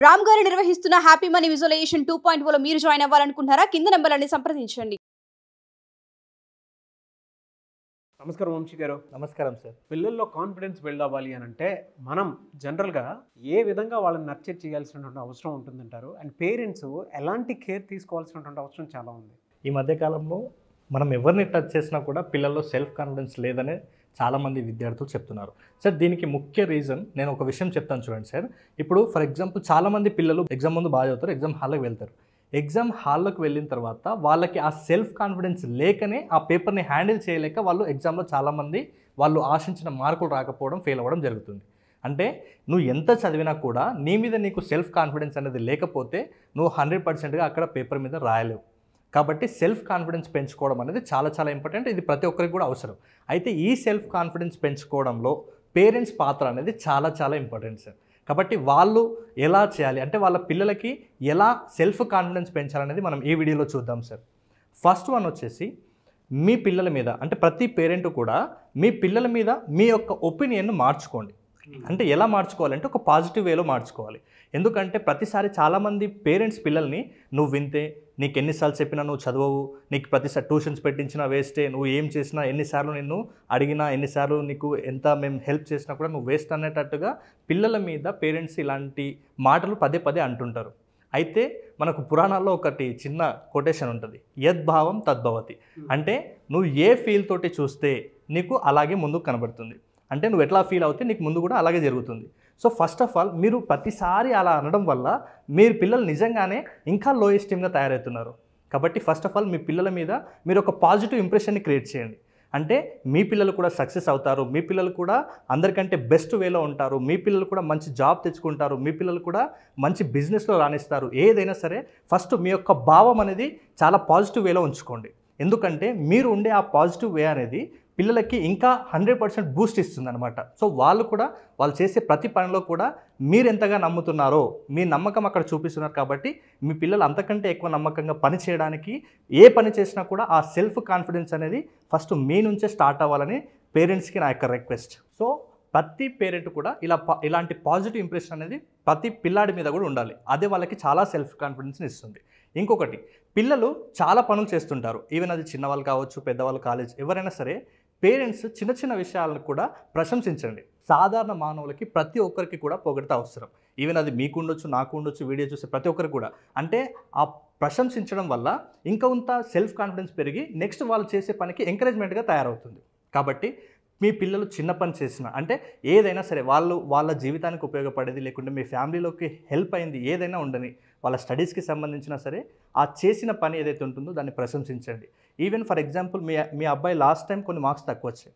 రామ్ గారు నిర్వహిస్తున్న happy money visualisation 2.0 లో మీరు జాయిన్ అవ్వాలనుకుంటున్నారా? కింద నంబర్లని సంప్రదించండి. నమస్కారం వంశీ గారు. నమస్కారం సార్. పిల్లల్లో కాన్ఫిడెన్స్ బిల్డ్ అవ్వాలి అని అంటే మనం జనరల్గా ఏ విధంగా వాళ్ళని నర్చర్ చేయాల్సినటువంటి అవసరం ఉంటుందంటారు? అండ్ పేరెంట్స్ ఎలాంటి కేర్ తీసుకోవాల్సినటువంటి అవసరం చాలా ఉంది. ఈ మధ్యకాలంలో మనం ఎవరిని టచ్ చేసినా కూడా పిల్లల్లో సెల్ఫ్ కాన్ఫిడెన్స్ లేదని చాలామంది విద్యార్థులు చెప్తున్నారు. సార్ దీనికి ముఖ్య రీజన్ నేను ఒక విషయం చెప్తాను చూడండి సార్. ఇప్పుడు ఫర్ ఎగ్జాంపుల్ చాలామంది పిల్లలు ఎగ్జామ్ ముందు బాగా చదువుతారు, ఎగ్జామ్ హాల్లోకి వెళ్తారు. ఎగ్జామ్ హాల్లోకి వెళ్ళిన తర్వాత వాళ్ళకి ఆ సెల్ఫ్ కాన్ఫిడెన్స్ లేకనే ఆ పేపర్ని హ్యాండిల్ చేయలేక వాళ్ళు ఎగ్జామ్లో చాలామంది వాళ్ళు ఆశించిన మార్కులు రాకపోవడం, ఫెయిల్ అవ్వడం జరుగుతుంది. అంటే నువ్వు ఎంత చదివినా కూడా నీ మీద నీకు సెల్ఫ్ కాన్ఫిడెన్స్ అనేది లేకపోతే నువ్వు 100%గా అక్కడ పేపర్ మీద రాయలేవు. కాబట్టి సెల్ఫ్ కాన్ఫిడెన్స్ పెంచుకోవడం అనేది చాలా చాలా ఇంపార్టెంట్. ఇది ప్రతి ఒక్కరికి కూడా అవసరం. అయితే ఈ సెల్ఫ్ కాన్ఫిడెన్స్ పెంచుకోవడంలో పేరెంట్స్ పాత్ర అనేది చాలా చాలా ఇంపార్టెంట్ సార్. కాబట్టి వాళ్ళు ఎలా చేయాలి అంటే వాళ్ళ పిల్లలకి ఎలా సెల్ఫ్ కాన్ఫిడెన్స్ పెంచాలనేది మనం ఈ వీడియోలో చూద్దాం సార్. ఫస్ట్ వన్ వచ్చేసి మీ పిల్లల మీద అంటే ప్రతి పేరెంట్ కూడా మీ పిల్లల మీద మీ యొక్క ఒపీనియన్ను మార్చుకోండి. అంటే ఎలా మార్చుకోవాలంటే ఒక పాజిటివ్ వేలో మార్చుకోవాలి. ఎందుకంటే ప్రతిసారి చాలామంది పేరెంట్స్ పిల్లల్ని నువ్వు వింతే, నీకు ఎన్నిసార్లు చెప్పినా నువ్వు చదవవు, నీకు ప్రతిసారి ట్యూషన్స్ పెట్టించినా వేస్టే, నువ్వు ఏం చేసినా ఎన్నిసార్లు నిన్ను అడిగినా ఎన్నిసార్లు నీకు ఎంత మేము హెల్ప్ చేసినా కూడా నువ్వు వేస్ట్ అనేటట్టుగా పిల్లల మీద పేరెంట్స్ ఇలాంటి మాటలు పదే పదే అంటుంటారు. అయితే మనకు పురాణాల్లో ఒకటి చిన్న కొటేషన్ ఉంటుంది, యద్భావం తద్భవతి. అంటే నువ్వు ఏ ఫీల్ తోటి చూస్తే నీకు అలాగే ముందుకు కనబడుతుంది. అంటే నువ్వు ఎట్లా ఫీల్ అవుతే నీకు ముందు కూడా అలాగే జరుగుతుంది. సో ఫస్ట్ ఆఫ్ ఆల్ మీరు ప్రతిసారి అలా అనడం వల్ల మీరు పిల్లలు నిజంగానే ఇంకా లో ఎస్టీమ్గా తయారవుతున్నారు. కాబట్టి ఫస్ట్ ఆఫ్ ఆల్ మీ పిల్లల మీద మీరు ఒక పాజిటివ్ ఇంప్రెషన్ని క్రియేట్ చేయండి. అంటే మీ పిల్లలు కూడా సక్సెస్ అవుతారు, మీ పిల్లలు కూడా అందరికంటే బెస్ట్ వేలో ఉంటారు, మీ పిల్లలు కూడా మంచి జాబ్ తెచ్చుకుంటారు, మీ పిల్లలు కూడా మంచి బిజినెస్లో రాణిస్తారు. ఏదైనా సరే ఫస్ట్ మీ యొక్క భావం అనేది చాలా పాజిటివ్ వేలో ఉంచుకోండి. ఎందుకంటే మీరు ఉండే ఆ పాజిటివ్ వే అనేది పిల్లలకి ఇంకా 100% బూస్ట్ ఇస్తుంది అనమాట. సో వాళ్ళు కూడా వాళ్ళు చేసే ప్రతి పనిలో కూడా మీరు ఎంతగా నమ్ముతున్నారో మీ నమ్మకం అక్కడ చూపిస్తున్నారు. కాబట్టి మీ పిల్లలు అంతకంటే ఎక్కువ నమ్మకంగా పని చేయడానికి ఏ పని చేసినా కూడా ఆ సెల్ఫ్ కాన్ఫిడెన్స్ అనేది ఫస్ట్ మీ నుంచే స్టార్ట్ అవ్వాలని పేరెంట్స్కి నా యొక్క రిక్వెస్ట్. సో ప్రతి పేరెంట్ కూడా ఇలాంటి పాజిటివ్ ఇంప్రెషన్ అనేది ప్రతి పిల్లాడి మీద కూడా ఉండాలి. అదే వాళ్ళకి చాలా సెల్ఫ్ కాన్ఫిడెన్స్ని ఇస్తుంది. ఇంకొకటి, పిల్లలు చాలా పనులు చేస్తుంటారు. ఈవెన్ అది చిన్నవాళ్ళు కావచ్చు, పెద్దవాళ్ళు, కాలేజ్ ఎవరైనా సరే పేరెంట్స్ చిన్న చిన్న విషయాలను కూడా ప్రశంసించండి. సాధారణ మానవులకి ప్రతి ఒక్కరికి కూడా పొగడత అవసరం. ఈవెన్ అది మీకు ఉండొచ్చు, నాకు ఉండొచ్చు, వీడియో చూసే ప్రతి ఒక్కరికి కూడా. అంటే ఆ ప్రశంసించడం వల్ల ఇంకా కొంత సెల్ఫ్ కాన్ఫిడెన్స్ పెరిగి నెక్స్ట్ వాళ్ళు చేసే పనికి ఎంకరేజ్మెంట్గా తయారవుతుంది. కాబట్టి మీ పిల్లలు చిన్న పని చేసినా అంటే ఏదైనా సరే వాళ్ళ జీవితానికి ఉపయోగపడేది, లేకుంటే మీ ఫ్యామిలీలోకి హెల్ప్ అయింది ఏదైనా ఉండని, వాళ్ళ స్టడీస్కి సంబంధించినా సరే ఆ చేసిన పని ఏదైతే ఉంటుందో దాన్ని ప్రశంసించండి. ఈవెన్ ఫర్ ఎగ్జాంపుల్ మీ అబ్బాయి లాస్ట్ టైం కొన్ని మార్క్స్ తక్కువ వచ్చాయి,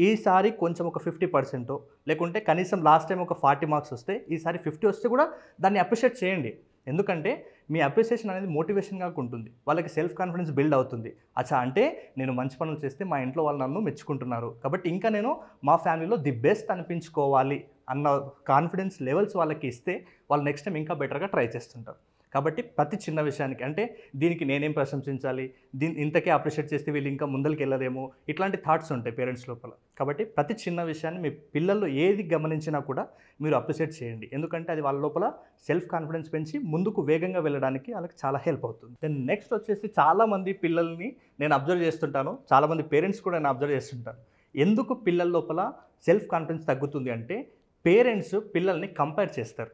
ఈసారి కొంచెం ఒక 50% లేకుంటే కనీసం లాస్ట్ టైం ఒక 40 మార్క్స్ వస్తే ఈసారి 50 వస్తే కూడా దాన్ని అప్రిషియేట్ చేయండి. ఎందుకంటే మీ అప్రిసియేషన్ అనేది మోటివేషన్గా ఉంటుంది, వాళ్ళకి సెల్ఫ్ కాన్ఫిడెన్స్ బిల్డ్ అవుతుంది. అచ్చా అంటే నేను మంచి పనులు చేస్తే మా ఇంట్లో వాళ్ళు నన్ను మెచ్చుకుంటున్నారు, కాబట్టి ఇంకా నేను మా ఫ్యామిలీలో ది బెస్ట్ అనిపించుకోవాలి అన్న కాన్ఫిడెన్స్ లెవెల్స్ వాళ్ళకి ఇస్తే వాళ్ళు నెక్స్ట్ టైం ఇంకా బెటర్గా ట్రై చేస్తుంటారు. కాబట్టి ప్రతి చిన్న విషయానికి అంటే దీనికి నేనేం ప్రశంసించాలి, ఇంతకే అప్రిషియేట్ చేస్తే వీళ్ళు ఇంకా ముందరికి వెళ్ళరేమో, ఇట్లాంటి థాట్స్ ఉంటాయి పేరెంట్స్ లోపల. కాబట్టి ప్రతి చిన్న విషయాన్ని మీ పిల్లలు ఏది గమనించినా కూడా మీరు అప్రిషియేట్ చేయండి. ఎందుకంటే అది వాళ్ళ లోపల సెల్ఫ్ కాన్ఫిడెన్స్ పెంచి ముందుకు వేగంగా వెళ్ళడానికి వాళ్ళకి చాలా హెల్ప్ అవుతుంది. దెన్ నెక్స్ట్ వచ్చేసి చాలామంది పిల్లల్ని నేను అబ్జర్వ్ చేస్తుంటాను, చాలామంది పేరెంట్స్ కూడా నేను అబ్జర్వ్ చేస్తుంటాను. ఎందుకు పిల్లల లోపల సెల్ఫ్ కాన్ఫిడెన్స్ తగ్గుతుంది అంటే పేరెంట్స్ పిల్లల్ని కంపేర్ చేస్తారు.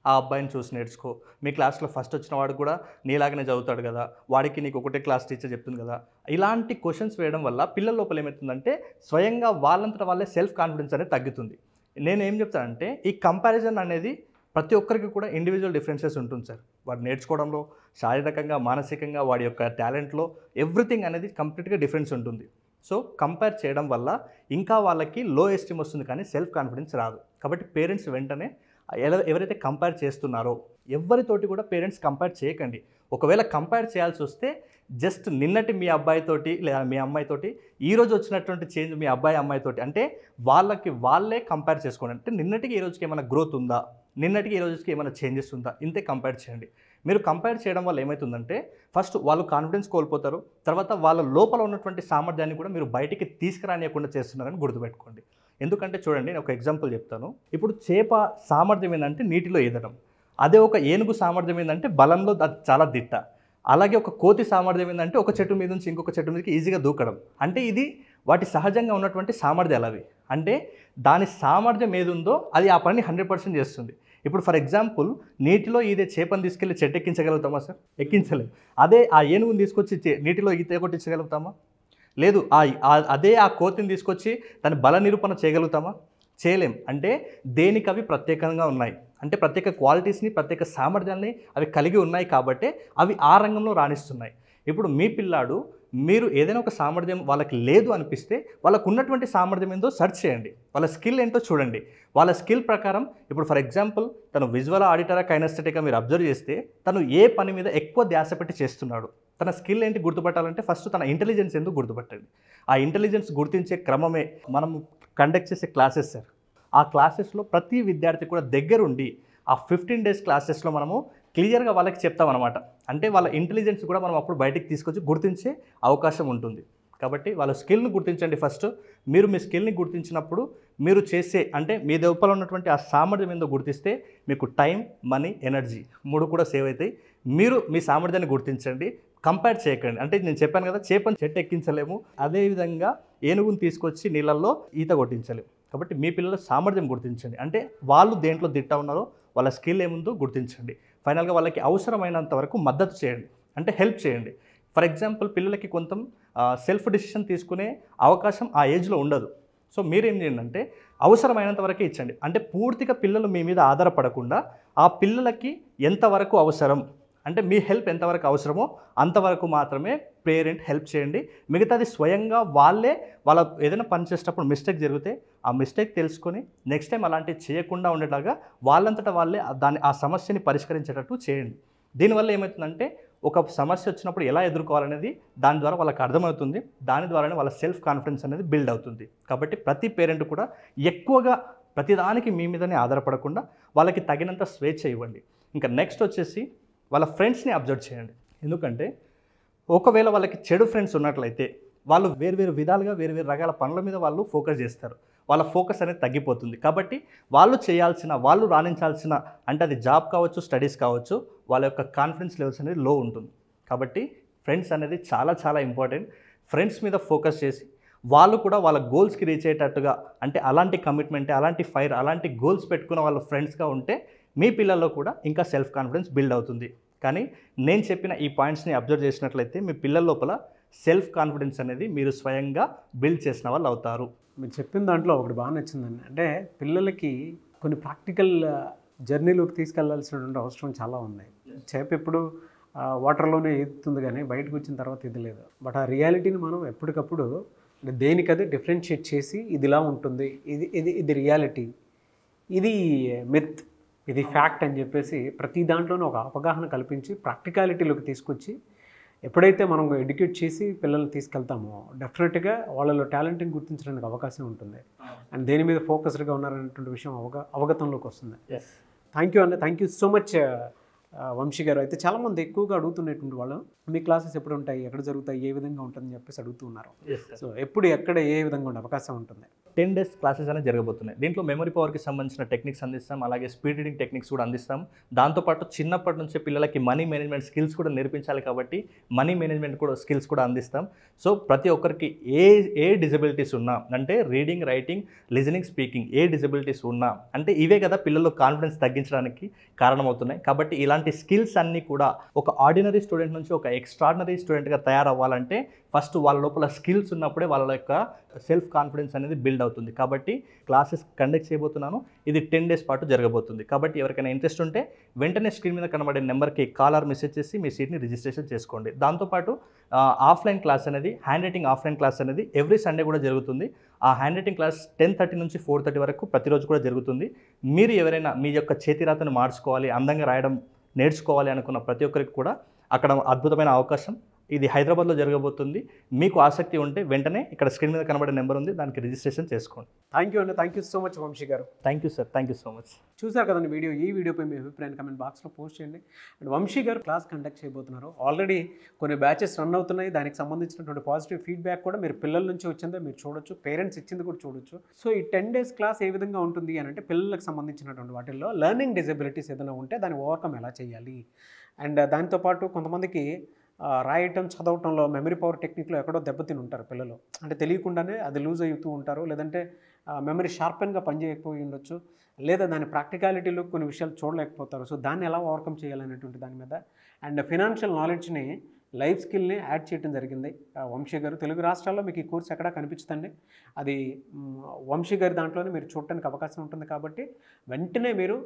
ఆ అబ్బాయిని చూసి నేర్చుకో, మీ క్లాస్లో ఫస్ట్ వచ్చిన వాడు కూడా నీలాగనే చదువుతాడు కదా, వాడికి నీకు ఒకటే క్లాస్ టీచర్ చెప్తుంది కదా, ఇలాంటి క్వశ్చన్స్ వేయడం వల్ల పిల్లల లోపల ఏమవుతుందంటే స్వయంగా వాళ్ళంతట వాళ్ళే సెల్ఫ్ కాన్ఫిడెన్స్ అనేది తగ్గుతుంది. నేను ఏం చెప్తానంటే ఈ కంపారిజన్ అనేది ప్రతి ఒక్కరికి కూడా ఇండివిజువల్ డిఫరెన్సెస్ ఉంటుంది సార్. వాడు నేర్చుకోవడంలో, శారీరకంగా, మానసికంగా, వాడి యొక్క టాలెంట్లో ఎవ్రీథింగ్ అనేది కంప్లీట్గా డిఫరెన్స్ ఉంటుంది. సో కంపేర్ చేయడం వల్ల ఇంకా వాళ్ళకి లో ఎస్టీమ్ వస్తుంది కానీ సెల్ఫ్ కాన్ఫిడెన్స్ రాదు. కాబట్టి పేరెంట్స్ వెంటనే ఎవరైతే కంపేర్ చేస్తున్నారో ఎవరితోటి కూడా పేరెంట్స్ కంపేర్ చేయకండి. ఒకవేళ కంపేర్ చేయాల్సి వస్తే జస్ట్ నిన్నటి మీ అబ్బాయితోటి లేదా మీ అమ్మాయితోటి ఈరోజు వచ్చినటువంటి చేంజ్ మీ అబ్బాయి అమ్మాయితోటి అంటే వాళ్ళే కంపేర్ చేసుకోండి. అంటే నిన్నటికి ఈ రోజుకి ఏమైనా గ్రోత్ ఉందా, నిన్నటికి ఈ రోజుకి ఏమైనా చేంజెస్ ఉందా, ఇంతే కంపేర్ చేయండి. మీరు కంపేర్ చేయడం వల్ల ఏమవుతుందంటే ఫస్ట్ వాళ్ళు కాన్ఫిడెన్స్ కోల్పోతారు, తర్వాత వాళ్ళ లోపల ఉన్నటువంటి సామర్థ్యాన్ని కూడా మీరు బయటికి తీసుకురానియకుండా చేస్తున్నారని గుర్తుపెట్టుకోండి. ఎందుకంటే చూడండి, నేను ఒక ఎగ్జాంపుల్ చెప్తాను. ఇప్పుడు చేప సామర్థ్యం ఏంటంటే నీటిలో ఈదడం. అదే ఒక ఏనుగు సామర్థ్యం ఏంటంటే బలంలో అది చాలా దిట్ట. అలాగే ఒక కోతి సామర్థ్యం ఏంటంటే ఒక చెట్టు మీద నుంచి ఇంకొక చెట్టు మీదకి ఈజీగా దూకడం. అంటే ఇది వాటి సహజంగా ఉన్నటువంటి సామర్థ్యాలు అవి. అంటే దాని సామర్థ్యం ఏది ఉందో అది ఆ పని 100% చేస్తుంది. ఇప్పుడు ఫర్ ఎగ్జాంపుల్ నీటిలో ఇదే చేపను తీసుకెళ్ళి చెట్టు ఎక్కించగలుగుతామా సార్? ఎక్కించలేము. అదే ఆ ఏనుగుని తీసుకొచ్చి నీటిలో ఈత కొట్టించగలుగుతామా? లేదు. అదే ఆ కోతిని తీసుకొచ్చి దాని బల నిరూపణ చేయగలుగుతామా? చేయలేం. అంటే దేనికి అవి ప్రత్యేకంగా ఉన్నాయి. అంటే ప్రత్యేక క్వాలిటీస్ని, ప్రత్యేక సామర్థ్యాన్ని అవి కలిగి ఉన్నాయి కాబట్టి అవి ఆ రంగంలో రాణిస్తున్నాయి. ఇప్పుడు మీ పిల్లాడు మీరు ఏదైనా ఒక సామర్థ్యం వాళ్ళకి లేదు అనిపిస్తే వాళ్ళకు ఉన్నటువంటి సామర్థ్యం ఏందో సెర్చ్ చేయండి. వాళ్ళ స్కిల్ ఏంటో చూడండి. వాళ్ళ స్కిల్ ప్రకారం ఇప్పుడు ఫర్ ఎగ్జాంపుల్ తను విజువల్, ఆడిటరా, కైనెస్థెటిక్గా మీరు అబ్జర్వ్ చేస్తే తను ఏ పని మీద ఎక్కువ ధ్యాస పెట్టి చేస్తున్నాడు, తన స్కిల్ ఏంటి గుర్తుపట్టాలంటే ఫస్ట్ తన ఇంటెలిజెన్స్ ఎందుకు గుర్తుపట్టండి. ఆ ఇంటెలిజెన్స్ గుర్తించే క్రమమే మనం కండక్ట్ చేసే క్లాసెస్ సార్. ఆ క్లాసెస్లో ప్రతి విద్యార్థి కూడా దగ్గరుండి ఆ 15 days క్లాసెస్లో మనము క్లియర్గా వాళ్ళకి చెప్తామన్నమాట. అంటే వాళ్ళ ఇంటెలిజెన్స్ కూడా మనం అప్పుడు బయటికి తీసుకొచ్చి గుర్తించే అవకాశం ఉంటుంది. కాబట్టి వాళ్ళ స్కిల్ని గుర్తించండి ఫస్ట్. మీరు మీ స్కిల్ని గుర్తించినప్పుడు మీరు చేసే అంటే మీ లోపల ఉన్నటువంటి ఆ సామర్థ్యం ఏందో గుర్తిస్తే మీకు టైం, మనీ, ఎనర్జీ 3 కూడా సేవ్ అవుతాయి. మీరు మీ సామర్థ్యాన్ని గుర్తించండి, కంపేర్ చేయకండి. అంటే నేను చెప్పాను కదా, చేపని చెట్టు ఎక్కించలేము, అదేవిధంగా ఏనుగుని తీసుకొచ్చి నీళ్ళల్లో ఈత కొట్టించలేము. కాబట్టి మీ పిల్లల సామర్థ్యం గుర్తించండి. అంటే వాళ్ళు దేంట్లో దిట్ట ఉన్నారో వాళ్ళ స్కిల్ ఏముందో గుర్తించండి. ఫైనల్గా వాళ్ళకి అవసరమైనంత వరకు మద్దతు చేయండి, అంటే హెల్ప్ చేయండి. ఫర్ ఎగ్జాంపుల్ పిల్లలకి కొంత సెల్ఫ్ డిసిషన్ తీసుకునే అవకాశం ఆ ఏజ్లో ఉండదు. సో మీరేం చేయండి అంటే అవసరమైనంత వరకే ఇచ్చండి. అంటే పూర్తిగా పిల్లలు మీ మీద ఆధారపడకుండా ఆ పిల్లలకి ఎంతవరకు అవసరం అంటే మీ హెల్ప్ ఎంతవరకు అవసరమో అంతవరకు మాత్రమే పేరెంట్ హెల్ప్ చేయండి. మిగతాది స్వయంగా వాళ్ళ ఏదైనా పని చేసేటప్పుడు మిస్టేక్ జరిగితే ఆ మిస్టేక్ తెలుసుకొని నెక్స్ట్ టైం అలాంటివి చేయకుండా ఉండేలాగా వాళ్ళంతటా వాళ్ళే ఆ సమస్యని పరిష్కరించేటట్టు చేయండి. దీనివల్ల ఏమవుతుందంటే ఒక సమస్య వచ్చినప్పుడు ఎలా ఎదుర్కోవాలనేది దాని ద్వారా వాళ్ళకి అర్థమవుతుంది. దాని ద్వారానే వాళ్ళ సెల్ఫ్ కాన్ఫిడెన్స్ అనేది బిల్డ్ అవుతుంది. కాబట్టి ప్రతి పేరెంట్ కూడా ఎక్కువగా ప్రతిదానికి మీ మీదనే ఆధారపడకుండా వాళ్ళకి తగినంత స్వేచ్ఛ ఇవ్వండి. ఇంకా నెక్స్ట్ వచ్చేసి వాళ్ళ ఫ్రెండ్స్ని అబ్జర్వ్ చేయండి. ఎందుకంటే ఒకవేళ వాళ్ళకి చెడు ఫ్రెండ్స్ ఉన్నట్లయితే వాళ్ళు వేరు విధాలుగా వేరు రకాల పనుల మీద వాళ్ళు ఫోకస్ చేస్తారు. వాళ్ళ ఫోకస్ అనేది తగ్గిపోతుంది. కాబట్టి వాళ్ళు రాణించాల్సిన అంటే అది జాబ్ కావచ్చు, స్టడీస్ కావచ్చు, వాళ్ళ యొక్క కాన్ఫిడెన్స్ లెవెల్స్ అనేది లో ఉంటుంది. కాబట్టి ఫ్రెండ్స్ అనేది చాలా చాలా ఇంపార్టెంట్. ఫ్రెండ్స్ మీద ఫోకస్ చేసి వాళ్ళు కూడా వాళ్ళ గోల్స్కి రీచ్ అయ్యేటట్టుగా అంటే అలాంటి కమిట్మెంట్, అలాంటి ఫైర్, అలాంటి గోల్స్ పెట్టుకున్న వాళ్ళ ఫ్రెండ్స్గా ఉంటే మీ పిల్లల్లో కూడా ఇంకా సెల్ఫ్ కాన్ఫిడెన్స్ బిల్డ్ అవుతుంది. కానీ నేను చెప్పిన ఈ పాయింట్స్ని అబ్జర్వ్ చేసినట్లయితే మీ పిల్లల లోపల సెల్ఫ్ కాన్ఫిడెన్స్ అనేది మీరు స్వయంగా బిల్డ్ చేసిన వాళ్ళు అవుతారు. మీరు చెప్పిన దాంట్లో ఒకటి బాగా నచ్చిందండి. అంటే పిల్లలకి కొన్ని ప్రాక్టికల్ జర్నీలోకి తీసుకెళ్లాల్సినటువంటి అవసరం చాలా ఉంది. చేప ఎప్పుడు వాటర్లోనే ఈదుతుంది కానీ బయటకు వచ్చిన తర్వాత ఇది లేదు. బట్ ఆ రియాలిటీని మనం ఎప్పటికప్పుడు దేనికదే డిఫరెన్షియేట్ చేసి ఇది ఇలా ఉంటుంది, ఇది రియాలిటీ, ఇది మిత్, ఇది ఫ్యాక్ట్ అని చెప్పేసి ప్రతి దాంట్లోనూ ఒక అవగాహన కల్పించి ప్రాక్టికాలిటీలోకి తీసుకొచ్చి ఎప్పుడైతే మనం ఎడ్యుకేట్ చేసి పిల్లల్ని తీసుకెళ్తామో డెఫినెట్గా వాళ్ళలో టాలెంట్ని గుర్తించడానికి అవకాశం ఉంటుంది. అండ్ దేని మీద ఫోకస్డ్గా ఉన్నారనేటువంటి విషయం అవగతంలోకి వస్తుంది. థ్యాంక్ యూ అండి. Thank you so much Vamsi గారు. అయితే చాలామంది ఎక్కువగా అడుగుతున్నటువంటి వాళ్ళు మీ క్లాసెస్ ఎప్పుడు ఉంటాయి, ఎక్కడ జరుగుతాయి, ఏ విధంగా ఉంటుందని చెప్పేసి అడుగుతూ ఉన్నారు. సో ఎప్పుడు ఎక్కడ ఏ విధంగా ఉండే అవకాశం ఉంటుంది? 10 days క్లాసెస్ అనేది జరగబోతున్నాయి. దీంట్లో మెమరీ పవర్కి సంబంధించిన టెక్నిక్స్ అందిస్తాం, అలాగే స్పీడ్ రీడింగ్ టెక్నిక్స్ కూడా అందిస్తాం. దాంతోపాటు చిన్నప్పటి నుంచే పిల్లలకి మనీ మేనేజ్మెంట్ స్కిల్స్ కూడా నేర్పించాలి కాబట్టి మనీ మేనేజ్మెంట్ కూడా స్కిల్స్ కూడా అందిస్తాం. సో ప్రతి ఒక్కరికి ఏ డిజబిలిటీస్ ఉన్నా అంటే రీడింగ్, రైటింగ్, లిజనింగ్, స్పీకింగ్ ఏ డిజబిలిటీస్ ఉన్నా అంటే ఇవే కదా పిల్లల్లో కాన్ఫిడెన్స్ తగ్గించడానికి కారణమవుతున్నాయి. కాబట్టి ఇలాంటి స్కిల్స్ అన్నీ కూడా ఒక ఆర్డినరీ స్టూడెంట్ నుంచి ఒక ఎక్స్ట్రాడినరీ స్టూడెంట్గా తయారవ్వాలంటే ఫస్ట్ వాళ్ళ లోపల స్కిల్స్ ఉన్నప్పుడే వాళ్ళ యొక్క సెల్ఫ్ కాన్ఫిడెన్స్ అనేది బిల్డ్ అవుతుంది. కాబట్టి క్లాసెస్ కండక్ట్ చేయబోతున్నాను. ఇది 10 days పాటు జరగబోతుంది. కాబట్టి ఎవరికైనా ఇంట్రెస్ట్ ఉంటే వెంటనే స్క్రీన్ మీద కనబడే నెంబర్కి కాల్ ఆర్ మెసేజ్ చేసి మీ సీట్ని రిజిస్ట్రేషన్ చేసుకోండి. దాంతోపాటు ఆఫ్లైన్ క్లాస్ అనేది హ్యాండ్ ఆఫ్లైన్ క్లాస్ అనేది ఎవ్రీ సండే కూడా జరుగుతుంది. ఆ హ్యాండ్ రైటింగ్ క్లాస్ 10:30 నుంచి 4:30 వరకు ప్రతిరోజు కూడా జరుగుతుంది. మీరు ఎవరైనా మీ యొక్క చేతిరాతను మార్చుకోవాలి, అందంగా రాయడం నేర్చుకోవాలి అనుకున్న ప్రతి ఒక్కరికి కూడా అక్కడ అద్భుతమైన అవకాశం ఇది హైదరాబాద్లో జరగబోతుంది. మీకు ఆసక్తి ఉంటే వెంటనే ఇక్కడ స్క్రీన్ మీద కనబడే నెంబర్ ఉంది, దానికి రిజిస్ట్రేషన్ చేసుకోండి. థ్యాంక్ యూ అండి, thank you so much Vamsi గారు. Thank you sir, thank you so much. చూసారు కదండి వీడియో. ఈ వీడియోపై మీ అభిప్రాయాన్ని కమెంట్ బాక్స్లో పోస్ట్ చేయండి. అండ్ వంశీ గారు క్లాస్ కండక్ట్ చేయబోతున్నారు. ఆల్రెడీ కొన్ని బ్యాచెస్ రన్ అవుతున్నాయి. దానికి సంబంధించినటువంటి పాజిటివ్ ఫీడ్బ్యాక్ కూడా మీరు పిల్లల నుంచి వచ్చిందో మీరు చూడొచ్చు, పేరెంట్స్ ఇచ్చింది కూడా చూడొచ్చు. సో ఈ 10 days క్లాస్ ఏ విధంగా ఉంటుంది అని అంటే పిల్లలకు సంబంధించినటువంటి వాటిల్లో లెర్నింగ్ డిజబిలిటీస్ ఏదైనా ఉంటే దాన్ని ఓవర్కమ్ ఎలా చేయాలి, అండ్ దాంతోపాటు కొంతమందికి రాయటం చదవటంలో మెమరీ పవర్ టెక్నిక్లో ఎక్కడో దెబ్బతిని ఉంటారు పిల్లలు. అంటే తెలియకుండానే అది లూజ్ అవుతూ ఉంటారు, లేదంటే మెమరీ షార్పెన్గా పనిచేయకపోయి ఉండొచ్చు, లేదా దాని ప్రాక్టికాలిటీలో కొన్ని విషయాలు చూడలేకపోతారు. సో దాన్ని ఎలా ఓవర్కమ్ చేయాలనేటువంటి దాని మీద, అండ్ ఫినాన్షియల్ నాలెడ్జ్ని, లైఫ్ స్కిల్ని యాడ్ చేయడం జరిగింది వంశీ గారు. తెలుగు రాష్ట్రాల్లో మీకు ఈ కోర్స్ ఎక్కడా కనిపించదండి. అది వంశీ గారి దాంట్లోనే మీరు చూడటానికి అవకాశం ఉంటుంది. కాబట్టి వెంటనే మీరు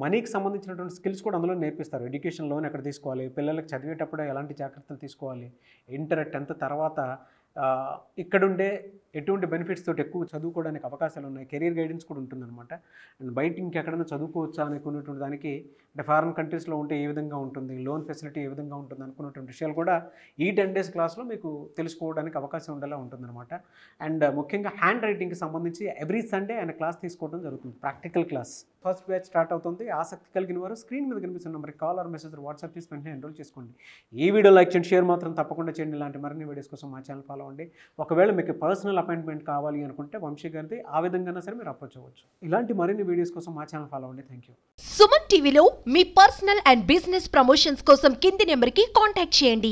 మనీకి సంబంధించినటువంటి స్కిల్స్ కూడా అందులో నేర్పిస్తారు. ఎడ్యుకేషన్ లోన్ ఎక్కడ తీసుకోవాలి, పిల్లలకు చదివేటప్పుడు ఎలాంటి జాగ్రత్తలు తీసుకోవాలి, ఇంటర్ 10th తర్వాత ఇక్కడుండే ఎటువంటి బెనిఫిట్స్ తోటి ఎక్కువ చదువుకోవడానికి అవకాశాలు ఉన్నాయి, కెరీర్ గైడెన్స్ కూడా ఉంటుందన్నమాట. అండ్ బయట ఇంకెక్కడైనా చదువుకోవచ్చా అనుకున్నటువంటి దానికి, అంటే ఫారిన్ కంట్రీస్లో ఉంటే ఏ విధంగా ఉంటుంది, లోన్ ఫెసిలిటీ ఏ విధంగా ఉంటుంది అనుకున్నటువంటి విషయాలు కూడా ఈ 10 days క్లాస్లో మీకు తెలుసుకోవడానికి అవకాశం ఉండేలా ఉంటుందన్నమాట. అండ్ ముఖ్యంగా హ్యాండ్ రైటింగ్కి సంబంధించి ఎవ్రీ సండే ఆయన క్లాస్ తీసుకోవడం జరుగుతుంది, practical class. First batch start అవుతుంది. ఆసక్తి కలిగిన వారు స్క్రీన్ మీద కనిపిస్తున్న నెంబర్కి కాల్ ఆర్ మెసేజ్ వాట్సాప్ చేసి వెంటనే ఎన్రోల్ చేసుకోండి. ఈ వీడియో లైక్ చేయండి, షేర్ మాత్రం తప్పకుండా చేయండి. ఇలాంటి మరిన్ని వీడియోస్ కోసం మా ఛానల్ ఫాలో అవ్వండి. ఒకవేళ మీకు పర్సనల్ అపాయింట్మెంట్ కావాలి అనుకుంటే వంశీ గారిది ఆ విధంగా సరే మీరు అప్రోచ్ అవ్వచ్చు. ఇలాంటి మరిన్ని వీడియోస్ కోసం మా ఛానల్ ఫాలో అవ్వండి. Thank you. సుమన్ టీవీలో మీ పర్సనల్ అండ్ బిజినెస్ ప్రమోషన్స్ కోసం కింది నెంబర్కి కాంటాక్ట్ చేయండి.